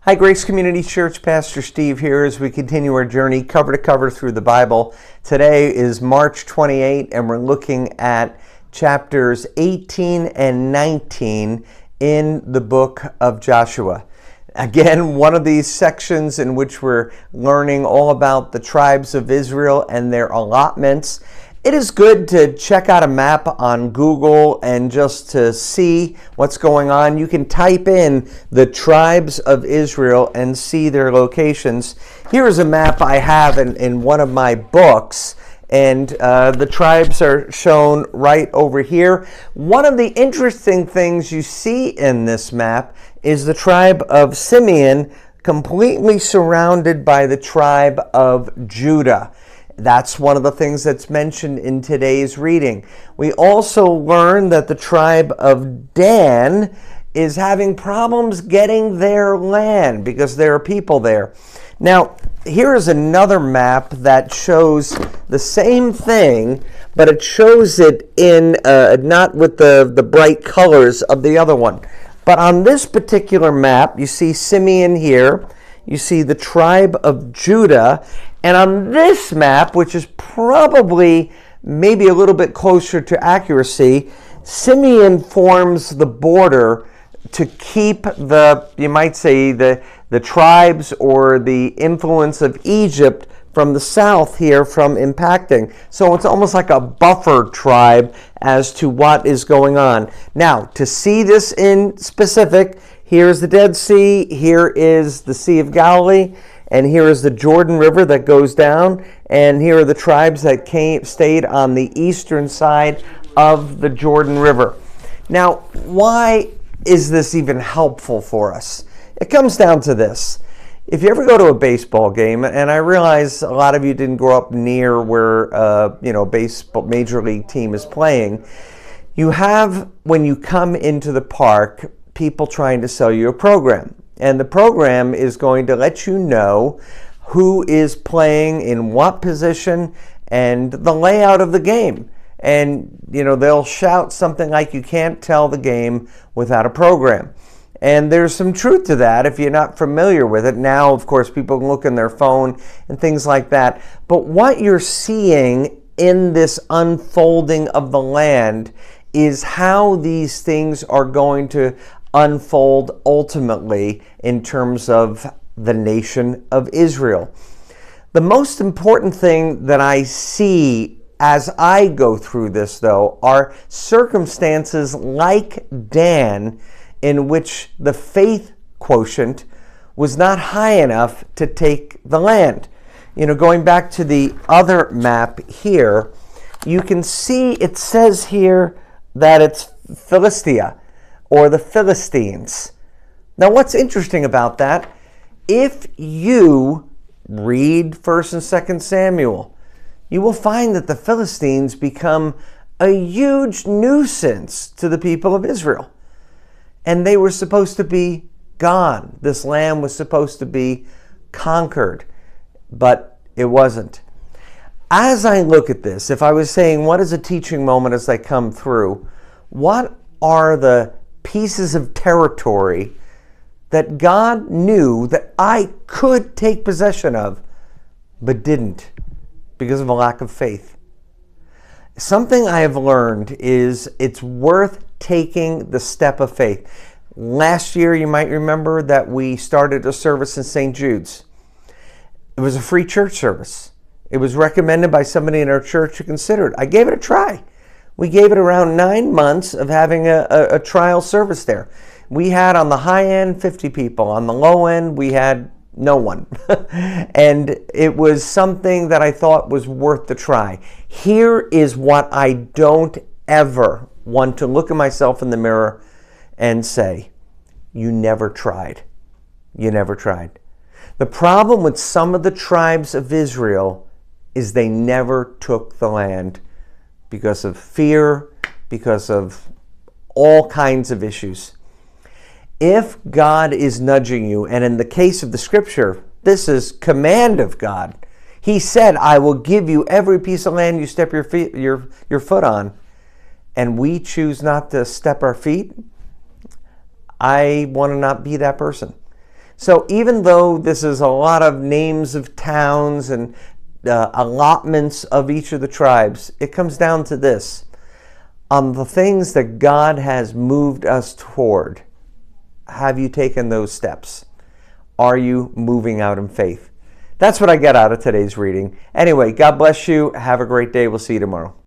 Hi, Grace Community Church. Pastor Steve here as we continue our journey cover to cover through the Bible. Today is March 28, and we're looking at chapters 18 and 19 in the book of Joshua. Again, one of these sections in which we're learning all about the tribes of Israel and their allotments. It is good to check out a map on Google and just to see what's going on. You can type in the tribes of Israel and see their locations. Here is a map I have in one of my books, and the tribes are shown right over here. One of the interesting things you see in this map is the tribe of Simeon completely surrounded by the tribe of Judah. That's one of the things that's mentioned in today's reading. We also learn that the tribe of Dan is having problems getting their land because there are people there. Now, here is another map that shows the same thing, but it shows it in not with the bright colors of the other one. But on this particular map, you see Simeon here. You see the tribe of Judah. And on this map, which is probably maybe a little bit closer to accuracy, Simeon forms the border to keep you might say, the tribes or the influence of Egypt from the south here from impacting. So it's almost like a buffer tribe as to what is going on. Now, to see this in specific, here's the Dead Sea, here is the Sea of Galilee, and here is the Jordan River that goes down, and here are the tribes that stayed on the eastern side of the Jordan River. Now, why is this even helpful for us? It comes down to this. If you ever go to a baseball game, and I realize a lot of you didn't grow up near where baseball major league team is playing, you have, when you come into the park, people trying to sell you a program. And the program is going to let you know who is playing in what position and the layout of the game. And, they'll shout something like, you can't tell the game without a program. And there's some truth to that if you're not familiar with it. Now, of course, people can look in their phone and things like that. But what you're seeing in this unfolding of the land is how these things are going to unfold ultimately in terms of the nation of Israel. The most important thing that I see as I go through this, though, are circumstances like Dan in which the faith quotient was not high enough to take the land. Going back to the other map here, you can see it says here that it's Philistia, or the Philistines. Now, what's interesting about that, if you read 1st and 2nd Samuel, you will find that the Philistines become a huge nuisance to the people of Israel. And they were supposed to be gone. This land was supposed to be conquered, but it wasn't. As I look at this, if I was saying, what is a teaching moment as I come through, what are the pieces of territory that God knew that I could take possession of, but didn't because of a lack of faith? Something I have learned is it's worth taking the step of faith. Last year, you might remember that we started a service in St. Jude's. It was a free church service. It was recommended by somebody in our church to consider it. I gave it a try. We gave it around 9 months of having a trial service there. We had on the high end 50 people. On the low end, we had no one. And it was something that I thought was worth the try. Here is what I don't ever want to look at myself in the mirror and say, you never tried. You never tried. The problem with some of the tribes of Israel is they never took the land because of fear, because of all kinds of issues. If God is nudging you, and in the case of the scripture, this is command of God. He said, I will give you every piece of land you step your foot on. And we choose not to step our feet. I want to not be that person. So even though this is a lot of names of towns and allotments of each of the tribes, it comes down to this. On the things that God has moved us toward, have you taken those steps? Are you moving out in faith? That's what I get out of today's reading. Anyway, God bless you. Have a great day. We'll see you tomorrow.